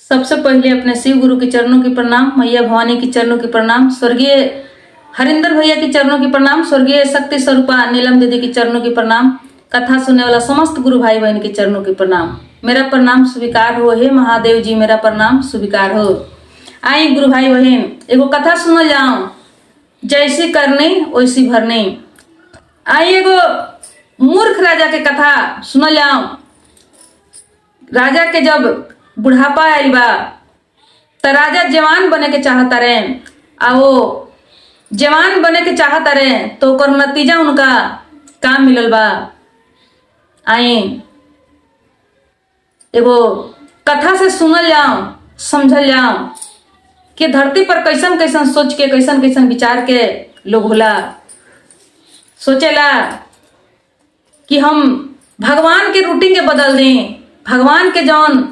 सबसे पहले अपने शिव गुरु के चरणों की प्रणाम, मैया भवानी की चरणों की प्रणाम, स्वर्गीय हरिंदर भैया की चरणों की प्रणाम, स्वर्गीय शक्ति स्वरूपा नीलम दीदी की चरणों की प्रणाम, कथा सुनने वाला समस्त गुरु भाई बहन की चरणों की प्रणाम। मेरा प्रणाम स्वीकार हो, हे महादेव जी मेरा प्रणाम स्वीकार हो। आई गुरु भाई बहन एगो कथा सुन जाओ, जैसी करनी वैसी भरनी। आई एगो मूर्ख राजा के कथा सुन जाओ। राजा के जब बुढ़ापा आयल बा त राजा जवान बने के चाहता रहे, आ वो जवान बने के चाहता रहे तो ओकर नतीजा उनका काम मिलल बा। आई एगो कथा से सुनल जाओ, समझल जाओ कि धरती पर कैसन कैसन सोच के, कैसन कैसन विचार के लोग होला। सोचेला कि हम भगवान के रूटीन के बदल दें, भगवान के जौन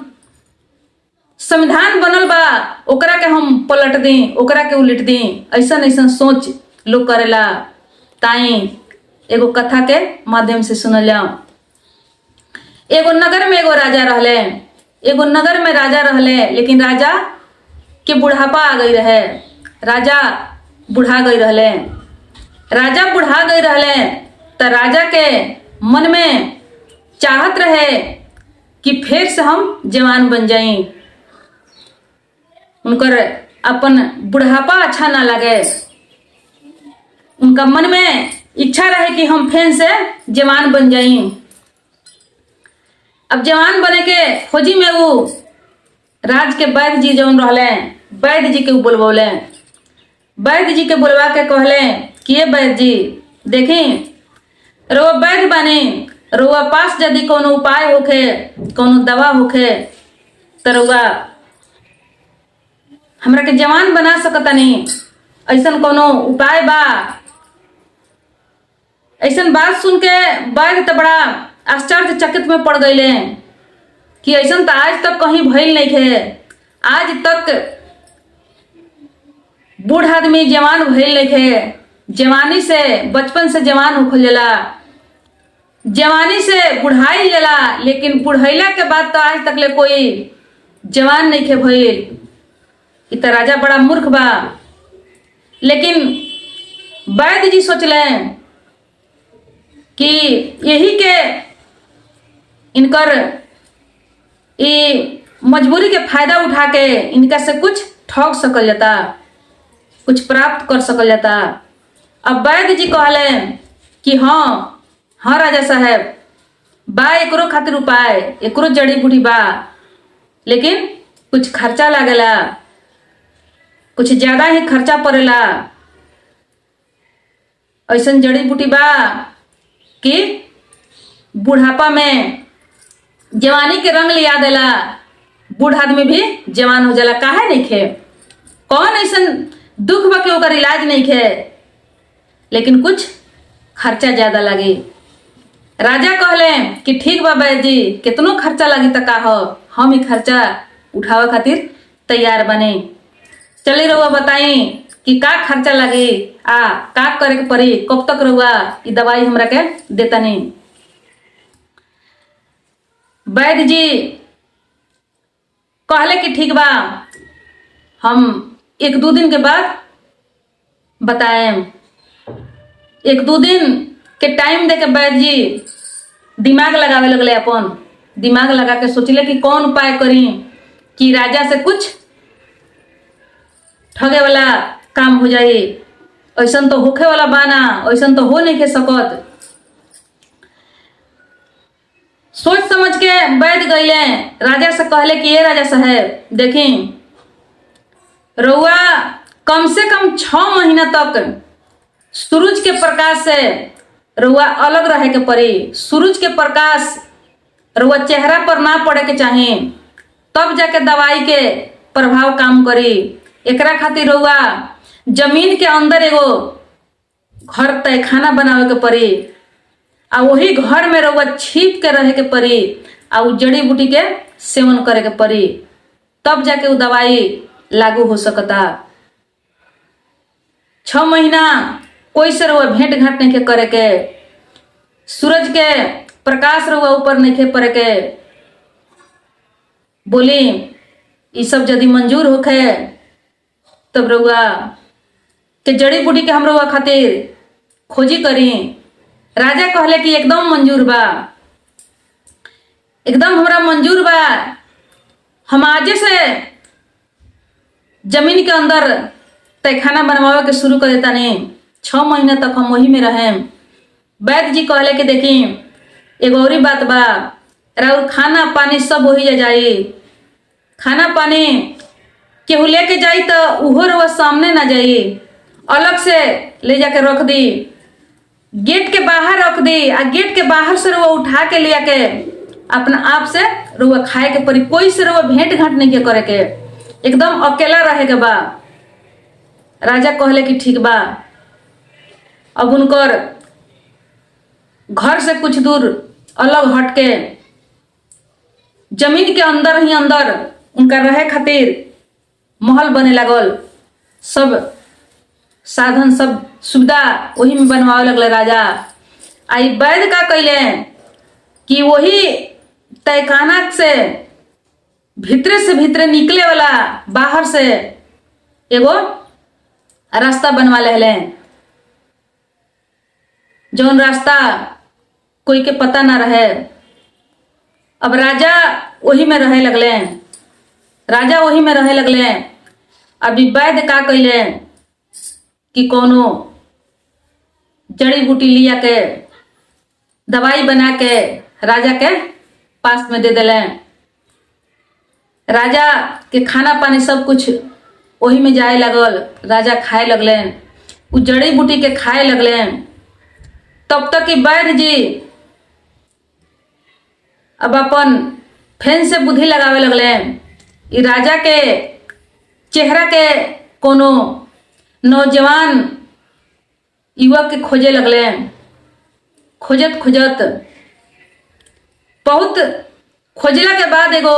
संविधान बनल बा ओकरा के हम पलट दें, ओकरा के उलट दें। ऐसन ऐसन सोच लोग करेला। ताई एगो कथा के माध्यम से सुनल जाओ। एगो नगर में एगो राजा रहले, एगो नगर में राजा रहले, लेकिन राजा के बुढ़ापा आ गई रहे। राजा बुढ़ा गई रहले, राजा बुढ़ा गई रहले त राजा के मन में चाहत रहे कि फिर से हम जवान बन जाई। उनकर अपन बुढ़ापा अच्छा ना लगे, उनका मन में इच्छा रहे कि हम फिर से जवान बन जाई। अब जवान बने के खोजी में वो राज के वैद्य जी जौन रहले, वैद्य जी के बोलबौले। वैद्य जी के बोलवा के कहले कि ये वैद्य जी देखी रउआ वैद्य बानी, रउआ पास यदि कोनो उपाय होखे, कोनो दवा होखे तो रउआ हमरा के जवान बना सकतानी। ऐसन कोनो उपाय बा? ऐसन बात सुन के वैद्य तो बड़ा आश्चर्यचकित में पड़ गईले कि ऐसन तो आज तक कहीं भइल नहीं थे। आज तक बूढ़ आदमी जवान भइल नहीं थे। जवानी से बचपन से जवान हो जाला, जवानी से बुढ़ाई जाला, लेकिन बुढ़ैला के बाद तो आज तक ले कोई जवान नहीं थे भइल। इत राजा बड़ा मूर्ख बा। लेकिन वैद्य जी सोचले कि यही के इनकर मजबूरी के फायदा उठा के इनका से कुछ ठग सकल जाता, कुछ प्राप्त कर सकल जाता। अब वैद्य जी कहले कि हाँ राजा साहब बा, एकरो खातिर उपाय, एकरो जड़ी बूटी बा, लेकिन कुछ खर्चा लागेला, कुछ ज्यादा ही खर्चा पड़ेला। ऐसन जड़ी बूटी बा कि बुढ़ापा में जवानी के रंग लिया देला, बूढ़ आदमी भी जवान हो जाला। काहे नहीं खे? कौन ऐसन दुख बा कि ओकर इलाज नहीं खे, लेकिन कुछ खर्चा ज्यादा लगी। राजा कहले कि ठीक बा वैद्य जी, कितनो खर्चा लगी त का हो, हम ही खर्चा उठावे खातिर तैयार बने। चली रहुआ बताई कि का खर्चा लगी, का करे के पड़ी, कब तक रहुआ ई दवाई हमरा के देता नहीं। वैद्य जी कहले कि ठीक बा, हम 1-2 दिन के बाद बताए। 1-2 दिन के टाइम दे के वैद्य जी दिमाग लगावे लगले। अपन दिमाग लगा के सोचले कि कौन उपाय करी कि राजा से कुछ ठगे वाला काम हो जाए। ऐसन तो होखे वाला बाना, ऐसन तो हो नहीं के सकत। सोच समझ के वैद्य गईले, राजा से कहले कि ये राजा साहब देखी रउआ कम से कम 6 महीना तक सूरज के प्रकाश से रउआ अलग रहे के पड़ी। सूरज के प्रकाश रउआ चेहरा पर ना पड़े के चाही, तब जाके दवाई के प्रभाव काम करी। एकरा खातिर रउआ जमीन के अंदर एगो घर तहखाना बनावे के पड़ी, आ वही घर में रउआ छिप के रहे के पड़ी, आ उ जड़ी बूटी के सेवन करे के पड़ी, तब जाके उ दवाई लागू हो सकता। 6 महीना कोई से रउआ भेंट घाट नहीं के करे के, सूरज के प्रकाश रउआ ऊपर नहीं के पड़े के। बोली ये सब यदि मंजूर होखे तब रउआ के जड़ी बूटी के हम रउआ खातिर खोजी करी। राजा कहले कि एकदम मंजूर बा, एकदम हमरा मंजूर बा। हम आजे से जमीन के अंदर तहखाना बनवावे के शुरू कर देता नहीं, 6 महीने तक हम वही में रहें। वैद्य जी कहले कि देखी एगो और बात बा, राउर खाना पानी सब वही जाई। खाना पानी केहू लेके जाई तो उहो रउआ सामने ना जाई, अलग से ले जाके रख दी, गेट के बाहर रख दी। आ गेट के बाहर से रउआ उठा के ले आके अपना आप से रउआ खाए के पड़ी। कोई से रउआ भेंट घाट नहीं के करे के, एकदम अकेला रहे के बा। राजा कहले कि ठीक बा। अब उनकर घर से कुछ दूर अलग हट के जमीन के अंदर ही अंदर उनका रहे खातिर महल बने लागल। सब साधन सब सुविधा वही में बनवावे लगले राजा। आई वैद्य का कैले कि वही तहखाना से भीतरे निकले वाला बाहर से एगो रास्ता बनवा ले, जौन रास्ता कोई के पता ना रहे। अब राजा वही में रहे लगले, राजा वही में रहे लगले। अभी वैद्य का कैले कि कोनो जड़ी बूटी लिया के दवाई बना के राजा के पास में दे दिले। राजा के खाना पानी सब कुछ वही में जाए लगल। राजा खाए लगले, उ जड़ी बूटी के खाए लगले। तब तक कि वैद्य जी अब अपन फेन से बुद्धि लगावे लगले। ई राजा के चेहरा के कोनो नौजवान युवक के खोजे लगले। खोजत खोजत बहुत खोजला के बाद एगो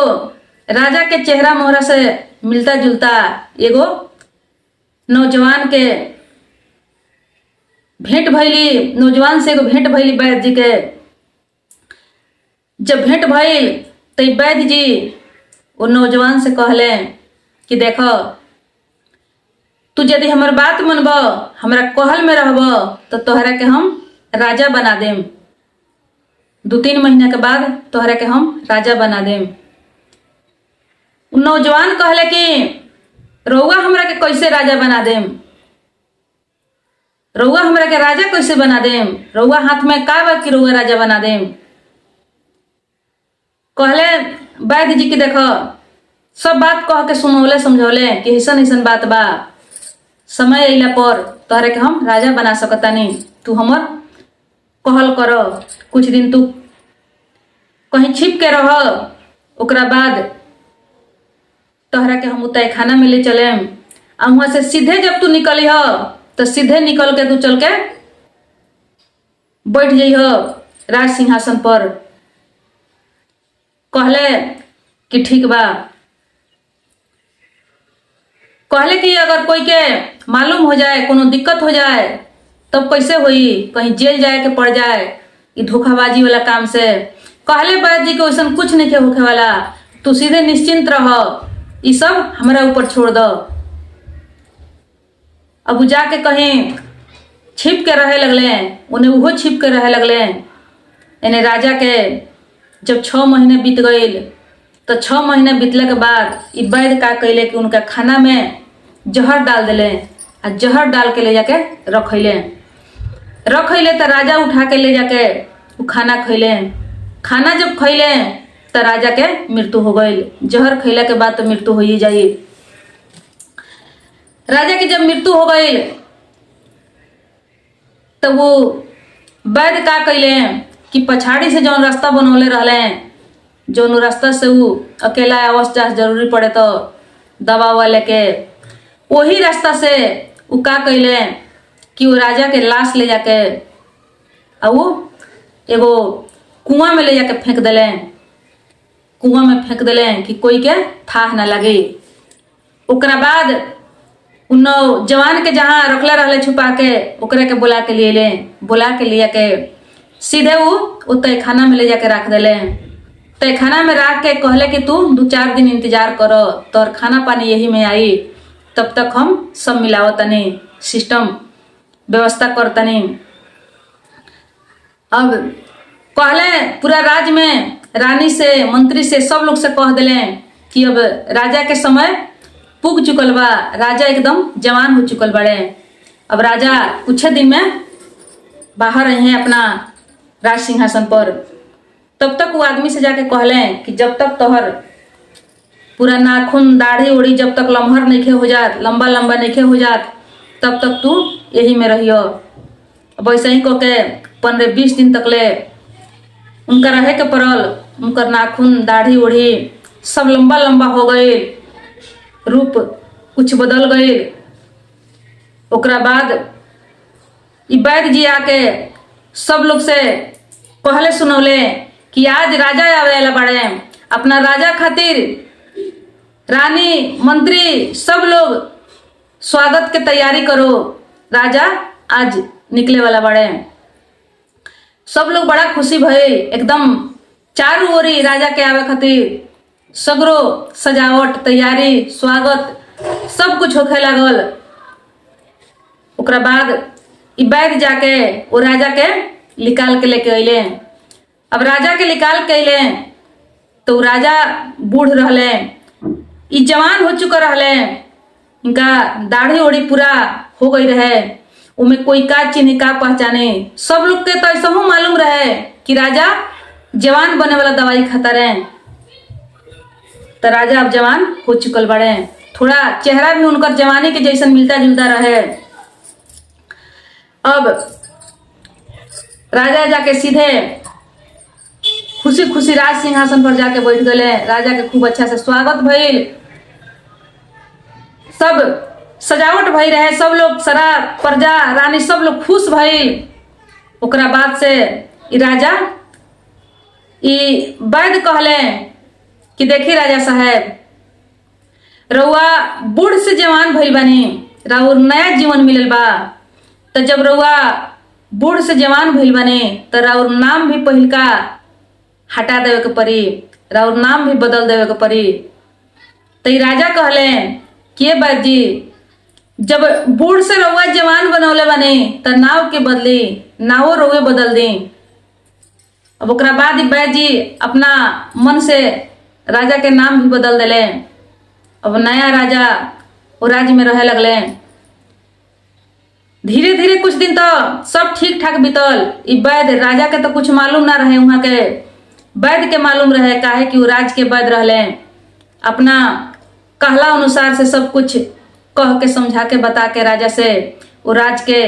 राजा के चेहरा मोहरा से मिलता जुलता एगो नौजवान के भेंट भइली। नौजवान से एगो भेंट भइली वैद्य जी के। जब भेंट भइल तो वैद्य जी वो नौजवान से कहले कि देखो तू यदि हमर बात मनब, हमरा कहल में रहब तो तोहरा के हम राजा बना देम। 2-3 महीना के बाद तोहरा के हम राजा बना देम। नौजवान कहले कि रउआ हमरा के कैसे राजा बना देम, रउआ हमरा के राजा कैसे बना देम, रउआ हाथ में का बा कि रउआ राजा बना देम। कहले वैद्य जी की देखो सब बात कह के सुनौले समझौले कि ऐसन ऐसन बात बा, समय अइला पर तोहरे के हम राजा बना सकतानी। तू हमर कहल कर, कुछ दिन तू कहीं छिप के रह, ओकरा बाद तोहरा के हम तहखाना में ले चले। आ वहां से सीधे जब तू निकली हो तो सीधे निकल के तू चल के बैठ जाइ हो राज सिंहासन पर। कहले कि ठीक बा। कहले कि अगर कोई के मालूम हो जाए, कोनो दिक्कत हो जाए तब कैसे होई, कहीं जेल जाए के पड़ जाए ये धोखाबाजी वाला काम से। कहले वैद्य जी को वैसा कुछ नहीं के होखे वाला, तू सीधे निश्चिंत रह, ये सब हमारा ऊपर छोड़ दो। अब जाके कहीं छिप के रहे लगले, उन्हें वो छिप के रहे लगले। इन्हें राजा के जब 6 महीने बीत गए तो 6 महीने बीतने के बाद ये वैद्य का कैले कि उनका खाना में जहर डाल दिले। आ जहर डाल के ले जाके रखैले तो राजा उठा के ले जाके वो खाना खैले। खाना जब खैले तो राजा के मृत्यु हो गई। जहर खैला के बाद तो मृत्यु हो ही जाई। राजा की जब मृत्यु हो गई तो वो वैद्य का कैले कि पछाड़ी से जौन रास्ता बनौले रहले, जौन रास्ता से वो अकेला आवास जा जरूरी पड़े तो दवा उवा लेके, वही रास्ता से वो का कैले कि वो राजा के लाश ले जाके आ वो एगो कुआं में ले जाके फेंक दिले। कुआं में फेंक दिले कि कोई के थाह ना लगे। ओकरा बाद उन जवान के जहाँ रखले रहले छुपा के, ओकरा के बुला के लिया के सीधे वो तहखाना में ले जाके रख दिले। तहखाना में रख के कहले कि तू 2-4 दिन इंतजार करो, तोर खाना पानी यही में आई, तब तक हम सब मिलावतनी, सिस्टम व्यवस्था करतनी। अब कहले पूरा राज्य में रानी से, मंत्री से, सब लोग से कह दिले कि अब राजा के समय पुग चुकल बा, राजा एकदम जवान हो चुकल बड़े। अब राजा कुछ दिन में बाहर रहे हैं अपना राज सिंहासन पर। तब तक वो आदमी से जाके कहले कि जब तक तोहर पूरा नाखून दाढ़ी उड़ी जब तक लम्हर नहीं हो जात, लंबा लंबा नहीं हो जात, तब तक तू यही में रहियो। अब वैसे ही कह के 15-20 दिन तक ले उनका रहे के पड़ल। उनकर नाखून दाढ़ी उड़ी सब लंबा लंबा हो गए, रूप कुछ बदल गए। ओकरा बाद वैद्य जी आके सब लोग से कहले सुनौले कि आज राजा आवेला बड़े, अपना राजा खातिर रानी मंत्री सब लोग स्वागत के तैयारी करो, राजा आज निकले वाला बड़े। सब लोग बड़ा खुशी भइल, एकदम चारों ओरी राजा के आवे खातिर सगरो सजावट, तैयारी, स्वागत सब कुछ होखे लागल। ओकरा बाद वैद्य जाके वो राजा के निकाल के लेके अइले। अब राजा के निकाल के अइले तो राजा बूढ़ रहले, ई जवान हो चुका रहले, इनका दाढ़ी ओढ़ी पूरा हो गई रहे, उमें कोई का चिन्ह का पहचाने। सब लोग के तो ऐसा मालूम रहे कि राजा जवान बने वाला दवाई खाता रहे। तो राजा अब जवान हो चुकल बड़े, थोड़ा चेहरा भी उनकर जवानी के जैसन मिलता जुलता रहे। अब राजा जाके सीधे खुशी खुशी राज सिंहासन पर जाके बैठ गए। राजा के खूब अच्छा से स्वागत भइल, सब सजावट भई रहे, सब लोग सारा प्रजा रानी सब लोग खुश भइल। ओकरा बाद से राजा वैद्य कहले कि देखी राजा साहब, रउआ बूढ़ से जवान भइल बानी, राउर नया जीवन मिलल बा। तो जब रउआ बूढ़ से जवान भइल बानी तो राउर नाम भी पहिलका हटा देवे के पड़ी, राउर नाम भी बदल देवे के पड़ी। तो राजा कहले कि वैद्य जी, जब बूढ़ से रउआ जवान बनौले बानी तो नाव के बदली, नावो रउए बदल दी। अब ओकरा बाद वैद्य जी अपना मन से राजा के नाम भी बदल दिले। अब नया राजा वो राज्य में रहे लगले। धीरे धीरे कुछ दिन तो सब ठीक ठाक बीतल। वैद्य राजा के तो कुछ मालूम ना रहे, वहां के वैद्य के मालूम रहे, काहे कि वो राज के वैद्य रहले। अपना कहला अनुसार से सब कुछ कह के समझा के बता के राजा से वो राज के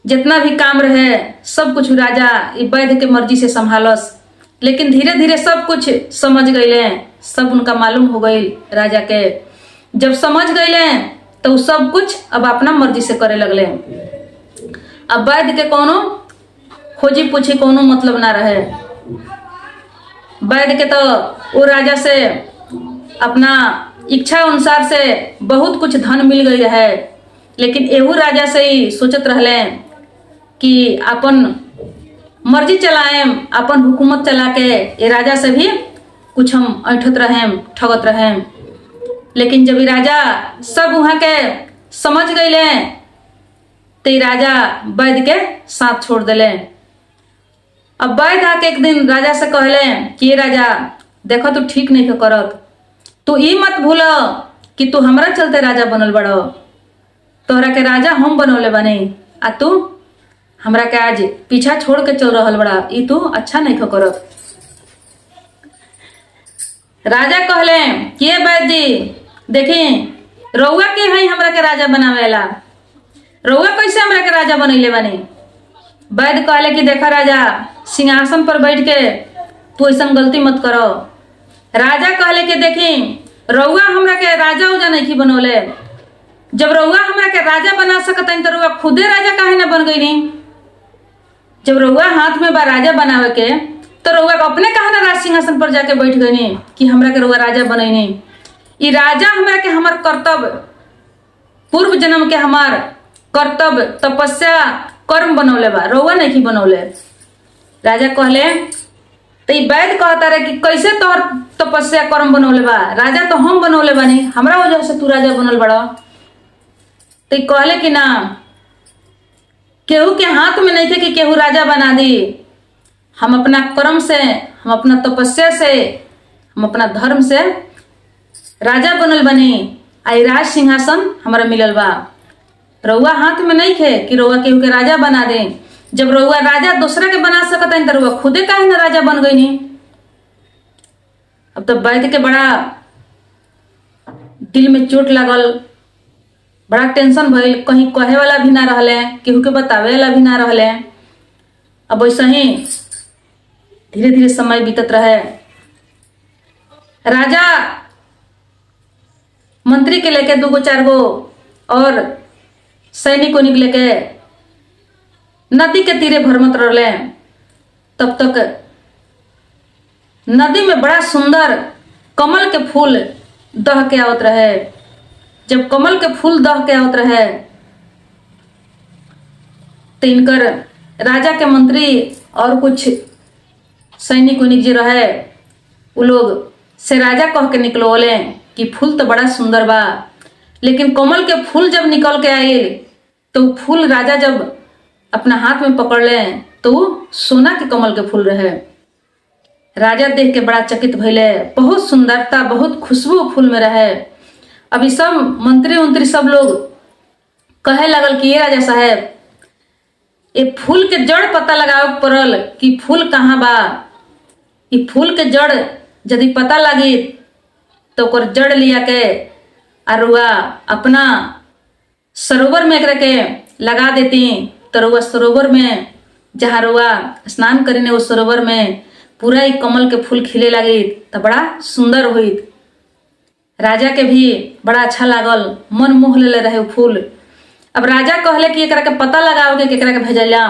जितना भी काम रहे सब कुछ राजा वैद्य के मर्जी से संभालस। लेकिन धीरे धीरे सब कुछ समझ गईले, सब उनका मालूम हो गई राजा के। जब समझ गईले तो सब कुछ अब अपना मर्जी से करे लगले। अब वैद्य के कोनो खोजी पूछी कोनो मतलब ना रहे। वैद्य के तो वो राजा से अपना इच्छा अनुसार से बहुत कुछ धन मिल गई रहे, लेकिन एहू राजा से ही सोचत रहले कि अपन मर्जी चलाएम, अपन हुकूमत चला के ये राजा से भी कुछ हम ऐठत रहें, ठगत रहें। लेकिन जब ये राजा सब वहां के समझ गईले तो ये राजा वैद्य के साथ छोड़ दिले। अब वैद्य आके एक दिन राजा से कहले कि ये राजा देखो तू ठीक नहीं करत, तू ई मत भूल कि तू हमरा चलते राजा बनल बड़ो, तोहरा के राजा हम बनौले बने, आ तू हमरा के आज पीछा छोड़ के चल रहल बड़ा, ई तू अच्छा नहीं करत। राजा कहले कि वैद्य जी देखी, रउआ के है हमरा के राजा बनावेला, रउआ कैसे हमरा के राजा बनैले बने। वैद्य कहले कि देखा राजा, सिंहासन पर बैठ के तू ऐसा गलती मत करो। राजा कहले कि देखी, रउआ हमरा के राजा उजा नहीं बनौले, जब रउआ हमरा के राजा बना सकता तो रउआ खुदे राजा काहे ना बन गई। जब रउआ हाथ में बा राजा बनावे के तो रउआ अपने काहे ना राज सिंहासन पर जाके बैठ गई कि हमरा के रउआ राजा बनैनी। ई राजा हमरा के हमार कर्तव्य, पूर्व जन्म के हमार कर्तव्य, तपस्या, कर्म बनौले बा, रउआ नहीं बनौले। राजा कहले तो ई वैद्य कहता रहे कि कैसे तोहर तपस्या कर्म बनौले बा, राजा तो हम बनौले बानी, हमरा वजह से तू राजा बनल बड़ा। तो ई कहले कि ना, केहू के हाथ में नहीं थे कि केहू राजा बना दी। हम अपना कर्म से, हम अपना तपस्या से, हम अपना धर्म से राजा बनल बनी। आई राज सिंहासन हमारा मिलल बा। रउआ हाथ में नहीं थे कि रउआ केहू के राजा बना दे। जब रउआ राजा दूसरा के बना सकता है तो रउआ खुदे काहे ना राजा बन गई नहीं। अब तो वैद्य के बड़ा दिल में चोट लागल, बड़ा टेंशन भइल, कहीं कहे वाला भी ना रहले, केहू के बतावे वाला भी ना रहले। अब वैसे ही धीरे धीरे समय बीतत रहे। राजा मंत्री के लेके 2 गो 4 गो और सैनिक उनिक लेके नदी के तीरे भरमत रहले। तब तक नदी में बड़ा सुंदर कमल के फूल दह के आवत रहे। जब कमल के फूल दह के आवत रहे तो इनकर राजा के मंत्री और कुछ सैनिक उनिक जो रहे वो लोग से राजा कह के निकलोले कि फूल तो बड़ा सुंदर बा, लेकिन कमल के फूल जब निकल के आए तो फूल राजा जब अपना हाथ में पकड़ ले तो सोना के कमल के फूल रहे। राजा देख के बड़ा चकित भइले, बहुत सुंदरता, बहुत खुशबू फूल में रहे। अभी सब मंत्री उंत्री सब लोग कहे लगल कि ये राजा साहब, ये फूल के जड़ पता लगावे पड़ल कि फूल कहाँ बा। ये फूल के जड़ यदि पता लगी तो ओकर जड़ लिया के अरुआ अपना सरोवर में एकरा के लगा देती तो रुआ सरोवर में जहाँ रुआ स्नान करीने उस सरोवर में पूरा ही कमल के फूल खिले लगी तो बड़ा सुंदर हुई। राजा के भी बड़ा अच्छा लागल, मन मोह ले रहे फूल। अब राजा कहले कि एकरा के पता लगाओ के केकरा के भेजला।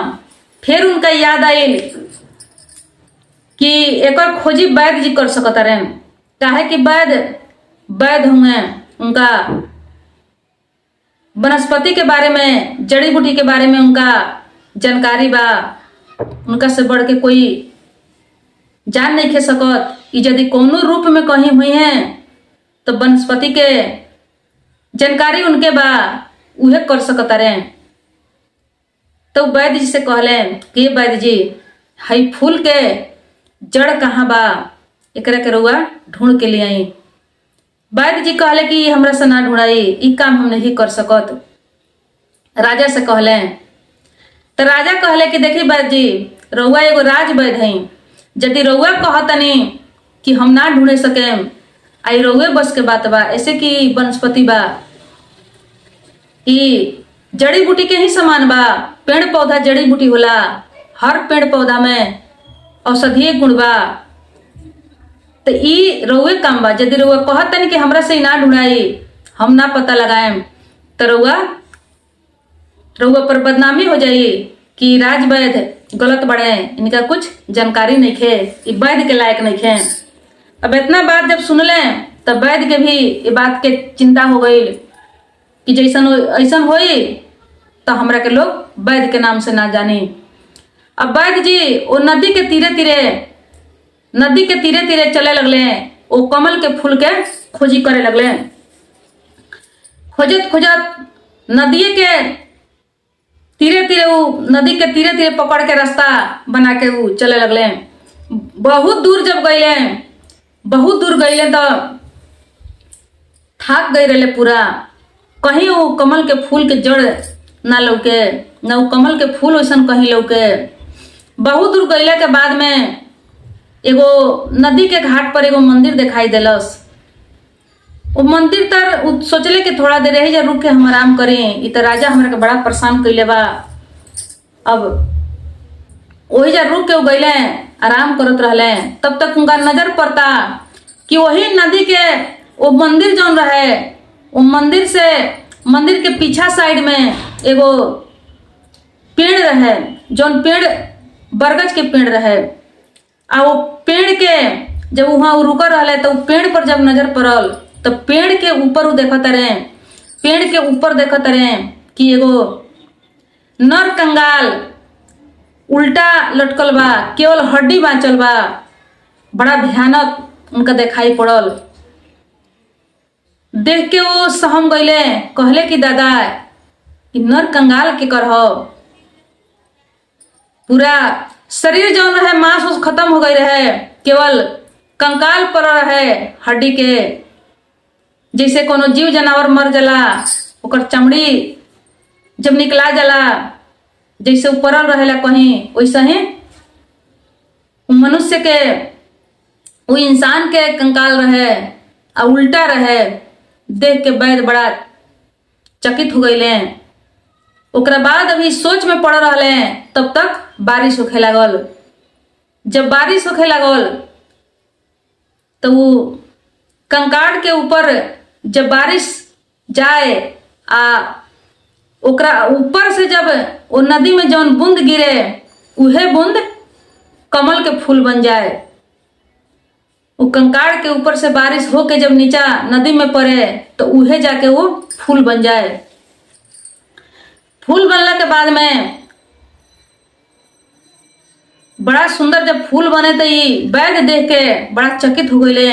फिर उनका याद आयल कि एकर खोजी वैद्य जी कर सकता रहे, काहे कि वैद्य होंगे, उनका वनस्पति के बारे में, जड़ी बूटी के बारे में उनका जानकारी बा। उनका से बढ़ के कोई जान नहीं खे सकत। यदि कोनो रूप में कहीं हुई हैं तो वनस्पति के जानकारी उनके बा, उहे कर सकता रहे। तो वैद्य जी से कहले कि वैद्य जी, हई फूल के जड़ कहाँ बा, एकरा के रउआ ढूंढ के ले आई। वैद्य जी कहले कि हमरा से ना ढूंढाई, ई काम हम नहीं कर सकत। राजा से कहले तो राजा कहले कि देखी वैद्य जी, रउआ एगो राज वैद्य हई, यदि रउआ कहतनी कि हम ना ढूंढे सके, आई रउए बस के बात बा। ऐसे कि वनस्पति बा, ई जड़ी बूटी के ही समान बा। पेड़ पौधा जड़ी बूटी होला, हर पेड़ पौधा में औषधीय गुण बा। तो ई रउए काम बा। यदि रउआ कहतनी कि हमरा से ना ढूंढाई, हम ना पता लगाएम, तो रउआ पर बदनामी हो जाई कि राज वैद्य गलत बड़े, इनका कुछ जानकारी नहीं खे, ई वैद्य के लायक नहीं खे। अब इतना बात जब सुनले तब वैद्य के भी ये बात के चिंता हो गई कि जैसन ऐसन होई तो हमरा के लोग वैद्य के नाम से ना जानी। अब वैद्य जी वो नदी के तीरे तीरे चले लगले, वो कमल के फूल के खोजी करे लगले। खोजत खोजत नदी के तीरे तीरे पकड़ के रास्ता बना के वो चले लगले। बहुत दूर गईले तो थाक गई रहे पूरा। कहीं वो कमल के फूल के जड़ ना लौके, ना वो कमल के फूल वैसन कहीं लौके। बहुत दूर गईले के बाद में एगो नदी के घाट पर एगो मंदिर दिखाई देलस। वो मंदिर तर सोचले कि थोड़ा देर रही जा, रुक के हम आराम करें। इ तो राजा हमरा के बड़ा परेशान कैले बा। अब वही जा रुक के गईले, आराम करत रहले। तब तक उनका नजर पड़ता कि वही नदी के वो मंदिर जौन रहे, वो मंदिर के पीछा साइड में एगो पेड़ रहे, जौन पेड़ बरगद के पेड़ रहे। आ वो पेड़ के जब वहां रुक रहे तो पेड़ पर जब नजर पड़ल तो पेड़ के ऊपर वो देखत रहे कि एगो नर कंगाल उल्टा लटकल बा, केवल हड्डी बाँचल बा। बड़ा भयानक उनका दिखाई पड़ल। देख के वो सहम गईले, कहले कि दादा इ नर कंगाल के कर हो। पूरा शरीर जौन रहे मांस उस खत्म हो गई रहे, केवल कंकाल पर रहे हड्डी के। जैसे कोनो जीव जानवर मर जाला ओकर चमड़ी जब निकला जाला जैसे ऊपरल रहेला कहीं, वैसे ही मनुष्य के वो इंसान के कंकाल रहे आ उल्टा रहे। देख के वैद्य बड़ा चकित हो गईले। ओकरा बाद अभी सोच में पड़ रहे तब तक बारिश होखे लागल। जब बारिश होखे लागल तो वो कंकाड़ के ऊपर जब बारिश जाए आ ओकरा ऊपर से जब वो नदी में जौन बूंद गिरे उहे बूंद कमल के फूल बन जाए। वो कंकाड़ के ऊपर से बारिश होके जब नीचा नदी में पड़े तो उहे जाके वो फूल बन जाए। फूल बनला के बाद में बड़ा सुंदर जब फूल बने तो ये वैद्य देख के बड़ा चकित हो गईले।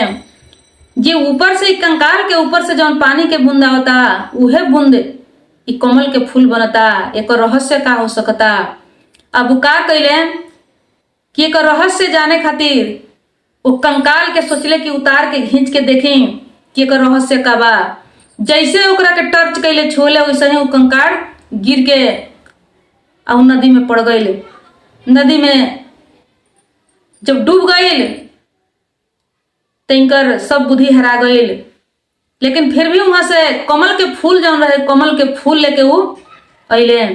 ये ऊपर से कंकाल के ऊपर से जौन पानी के बूंद आवता उहे बूंद इ कमल के फूल बनता। एक रहस्य का हो सकता। अब का कइले कि एक रहस्य जाने खातिर वो कंकाल के सोचले कि उतार के खींच के देखें कि एक रहस्य का बा। जैसे ओकरा के टर्च कइले छोले वैसे ही वो कंकाल गिर के और नदी में पड़ गइल। नदी में जब डूब गइल तो इनकर सब बुद्धि हरा गइल। लेकिन फिर भी वहां से कमल के फूल जौन रहे कमल के फूल लेके वो अइले।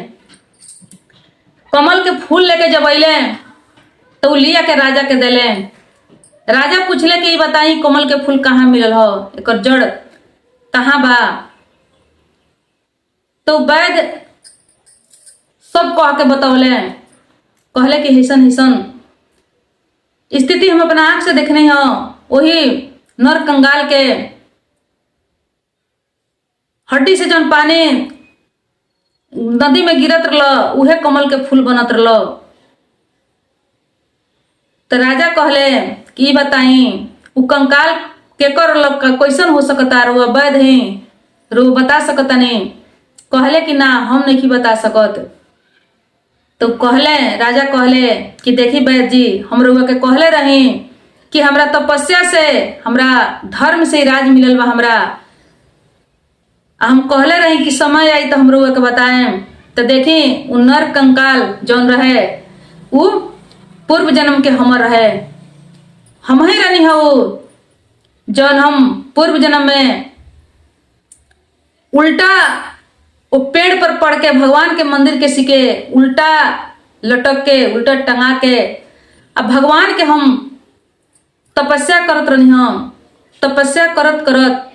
कमल के फूल लेके जब अइले तो वो लिया के राजा के देले। राजा पूछले कि बताई कमल के फूल कहाँ मिलल हो, एकर जड़ कहाँ बा। तो वैद्य सब कह के बतौले, कहले कि हिसन हिसन स्थिति हम अपना आंख से देखने हो। वही नर कंगाल के हड्डी से जौन पानी नदी में गिरत रहल उहे कमल के फूल बनत रहल। तो राजा कहले कि बताई उ कंकाल केकर कैसन हो सकता, रुआ वैद्य ही रो बता सकता नहीं। कहले कि ना हम नहीं बता सकत। तो कहले राजा कहले कि देखी वैद्य जी हम रुआ के कहले रही कि हमरा तपस्या से हमरा धर्म से राज मिलल बा हमरा। हम कहले रही कि समय आई तो हम रुआ के बताएं। तो देखी उ नर कंकाल जौन रहे उ पूर्व जन्म के हमर रहे। हम ही रहनी हो जौन हम पूर्व जन्म में उल्टा वो पेड़ पर पड़ के भगवान के मंदिर के सिके उल्टा लटक के उल्टा टंगा के अब भगवान के हम तपस्या करत रहनी। हम तपस्या करत करत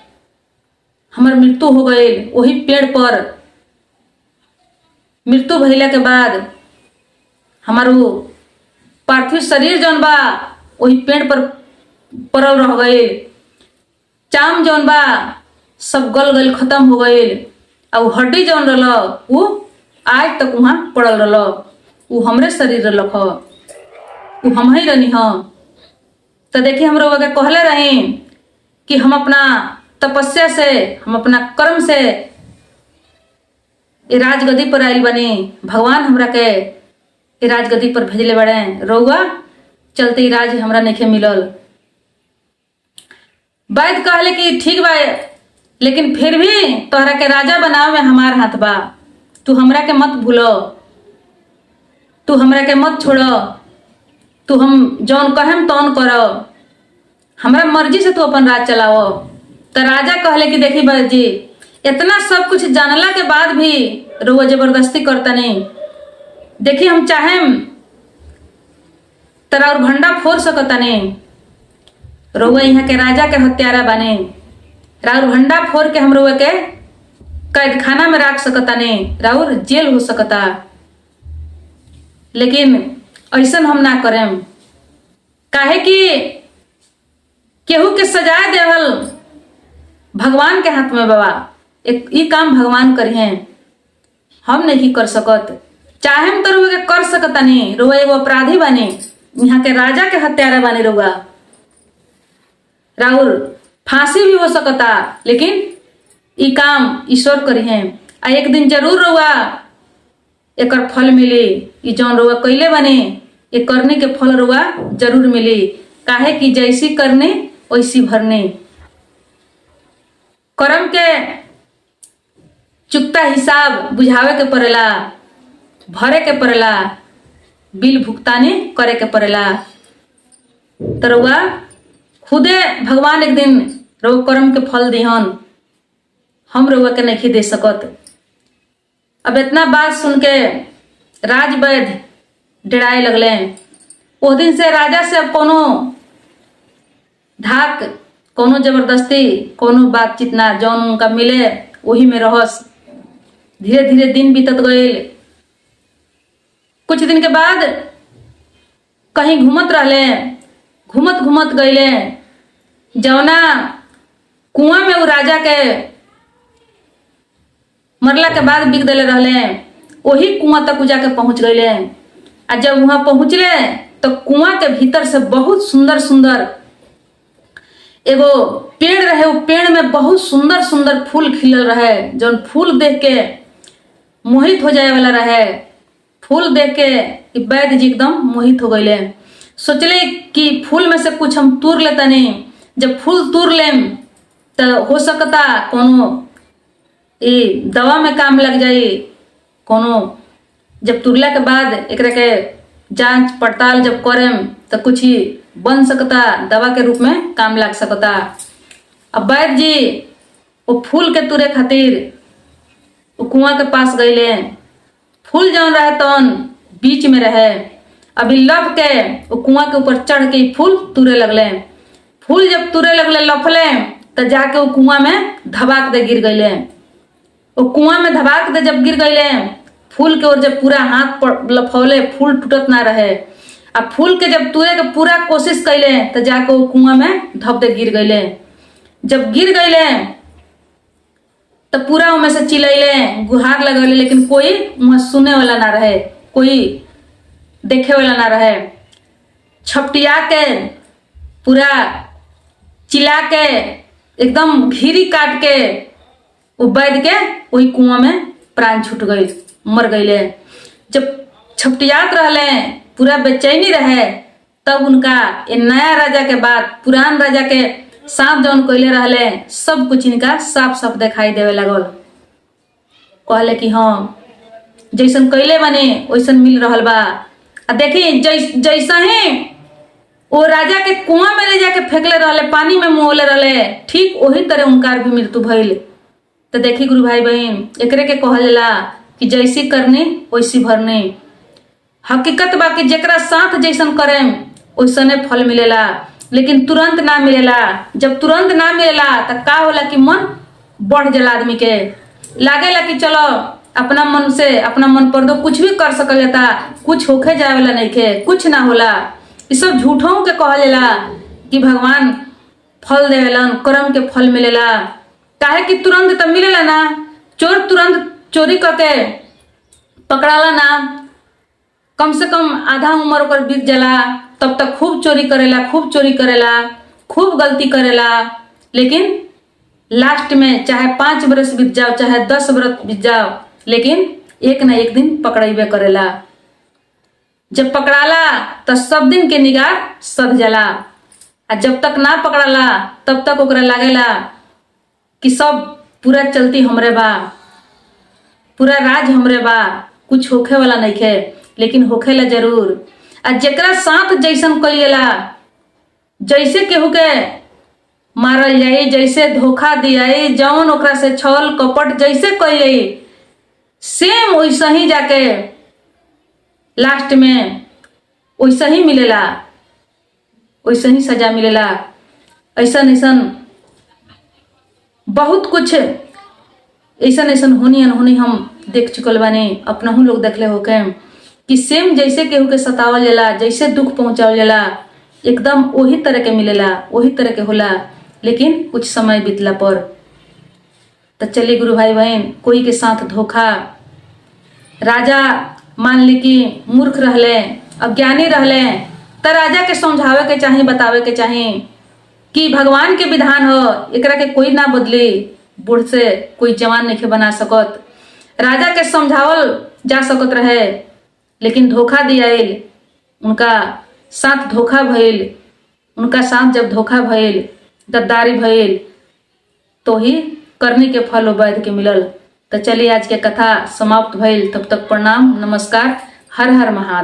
हमार मृत्यु हो गई। वही पेड़ पर मृत्यु भइला के बाद हमार वो पार्थिव शरीर जौन बा वही पेड़ पर पड़ल रह गई। चाम जौन बा सब गल गल खत्म हो गई। और हड्डी जौन रहल वो आज तक वहाँ पड़ल रहल। वो हमरे शरीर रहलक ह, वो हम ही रहनी ह। तो देखिए हम लोग कहले रही कि हम अपना तपस्या से हम अपना कर्म से ये राजगद्दी पर आयल बनी। भगवान हमरा के ये राजगद्दी पर भेजले बड़े। रउआ चलते राज हमरा नहीं मिलल। वैद्य कहले कि ठीक बा लेकिन फिर भी तोहरा के राजा बनावे में हमार हाथ बा। तू हमरा के मत भूलो, तू हमरा के मत छोड़ो। तू हम जौन कहेम तौन करो, हमरा मर्जी से तू अपन राज चलाओ। तो राजा कहले कि देखी वैद्य जी इतना सब कुछ जानला के बाद भी रउआ जबरदस्ती करता नहीं। देखी हम चाहेम तरा और भंडा फोड़ सकता नहीं। रउआ यहाँ के राजा के हत्यारा बने। राउर भंडा फोड़ के हम रउआ के कैद खाना में रख सकता नहीं, राउर जेल हो सकता। लेकिन ऐसन हम ना करेम। काहे कि केहू के सजाए देवल भगवान के हाथ में बाबा। एक ई काम भगवान करिए, हम नहीं कर सकत। चाहे तो रुआ के कर सकता नहीं। रुआ एगो अपराधी बने, यहाँ के राजा के हत्यारा बने रुआ। राउर फांसी भी हो सकता, लेकिन ई काम ईश्वर करी है। आ एक दिन जरूर रहुआ एकर फल मिली। ई जौन रहुआ कैले बने ये करने के फल रहुआ जरूर मिली। काहे कि जैसी करने वैसी भरने। कर्म के चुकता हिसाब बुझावे के पड़ेला, भरे के पड़ेला, बिल भुगतानी करे के पड़ेला। तो रहुआ खुदे भगवान एक दिन रहुआ कर्म के फल दिहन, हम रहुआ के नहीं दे सकत। अब इतना बात सुन के राज वैद्य डराए लगले। वो दिन से राजा से अब कोनो धाक, कोनो जबरदस्ती, कोनो बातचीत ना, जौन उनका मिले वही में रहस। धीरे धीरे दिन बीतत गए। कुछ दिन के बाद कहीं घूमत रहले, घूमत घूमत गईले जौना कुआं में वो राजा के मरला के बाद बिक देले रहले, वही कुआं तक जाके पहुंच गईले। आ जब वहां पहुंचले तो कुआं के भीतर से बहुत सुंदर सुंदर एगो पेड़ रहे। वो पेड़ में बहुत सुंदर सुंदर फूल खिलल रहे, जौन फूल देख के मोहित हो जाए वाला रहे। फूल देख के वैद्य जी एकदम मोहित हो गईले। सोचले कि फूल में से कुछ हम तूर लेता नहीं। जब फूल तूर लेम तो हो सकता कोनो दवा में काम लग जाई। कोनो जब तुरला के बाद एकरा के जांच पड़ताल जब करेम तो कुछ ही बन सकता, दवा के रूप में काम लग सकता। अब वैद्य जी वो फूल के तुरे खातिर वो कुआं के पास गईले। फूल जौन रहे तौन बीच में रहे। अभी लप के वो कुआं के ऊपर चढ़ के फूल तुरे लगले। फूल जब तुरे लगले लफले तो जाके वो कुआं में धबाक दे गिर गईले। वो कुआं में धबाक दे जब गिर गईले, फूल के ओर जब पूरा हाथ लफौले, फूल टूटत ना रहे। अब फूल के जब तुरे के पूरा कोशिश कैले तो जाके वो कुआं में धप दे गिर गईले। जब गिर गईले तो पूरा उनमें से चिल्लैले, गुहार लगैले, लेकिन कोई वहां सुने वाला ना रहे, कोई देखे वाला ना रहे। छपटिया के पूरा चिल्ला के एकदम घिरी काट के वो वैद्य के वही कुआं में प्राण छूट गई, मर गईले। जब छपटियात रहले, पूरा बेचैनी रहे, तब उनका ये नया राजा के बाद पुरान राजा के साथ जौन कैले रहले सब कुछ इनका साफ साफ दिखाई देवे लगल। कहले कि हाँ जैसन कैले बने वैसन मिल रहल बा। आ देखी जैसा ही वो राजा के कुआं में ले जाके फेंकले रहले, पानी में मुँहले रहले, ठीक वही तरह उनकार भी मृत्यु भइल। तो देखी गुरु भाई बहन, एकरे के कहल जाला कि जैसी करनी वैसी भरनी। हकीकत बा कि जेकरा साथ जैसन करेम वैसने फल मिलेला, लेकिन तुरंत ना मिलेला। जब तुरंत ना मिलेला तो का होला कि मन बढ़ जाला, आदमी के लागेला कि चलो अपना मन से, अपना मन पर दो कुछ भी कर सकल जाता, कुछ होके जाए वाला नहीं के, कुछ ना होला। ये सब झूठों के कहल जाला कि भगवान फल देवेलन, कर्म के फल मिलेला। काहे कि तुरंत तो मिलेला ना। चोर तुरंत चोरी करके पकड़ाला ना, कम से कम आधा उम्र ओकर बीत जाला, तब तक खूब चोरी करेला, खूब चोरी करेला, खूब गलती करेला, लेकिन लास्ट में चाहे 5 बरस बीत जाओ, चाहे 10 बरस बीत जाओ, लेकिन एक ना एक दिन पकड़ेबे करेला। जब पकड़ाला तो सब दिन के निगाह सध जाला, आ जब तक ना पकड़ाला तब तक ओकरा लागेला कि सब पूरा चलती हमरे बा, पूरा राज हमरे बा, कुछ होखे वाला नहीं खे, लेकिन होखेला जरूर। आ जेकरा साथ जैसन कइला, जैसे केहू के मारल जाई, जैसे धोखा दियाई, जौन ओकरा से छल कपट जैसे कइले, सेम वैसा ही जाके लास्ट में वैसा ही मिलेला, वैसा ही सजा मिलेला। ऐसन ऐसन बहुत कुछ ऐसन ऐसन होनी अनहोनी हम देख चुकल बानी, अपना हम लोग देखले होके कि सेम जैसे केहू के सतावल जाला, जैसे दुख पहुंचावल जाला, एकदम वही तरह के मिलेला, वही तरह के होला, लेकिन कुछ समय बीतला पर। तो चलिए गुरु भाई बहन, कोई के साथ धोखा, राजा मान ली कि मूर्ख रहले, अज्ञानी रहले, तो राजा के समझावे के चाही, बतावे के चाही कि भगवान के विधान हो, एकरा के कोई ना बदली। बूढ़ से कोई जवान नहीं बना सकत। राजा के समझावल जा सकत रहे, लेकिन धोखा दियाइल, उनका साथ धोखा भइल। उनका साथ जब धोखा भइल, गद्दारी भइल, तो ही करने के फल वैद्य के मिलल। तो चलिए आज के कथा समाप्त भइल। तब तक प्रणाम, नमस्कार, हर हर महादेव।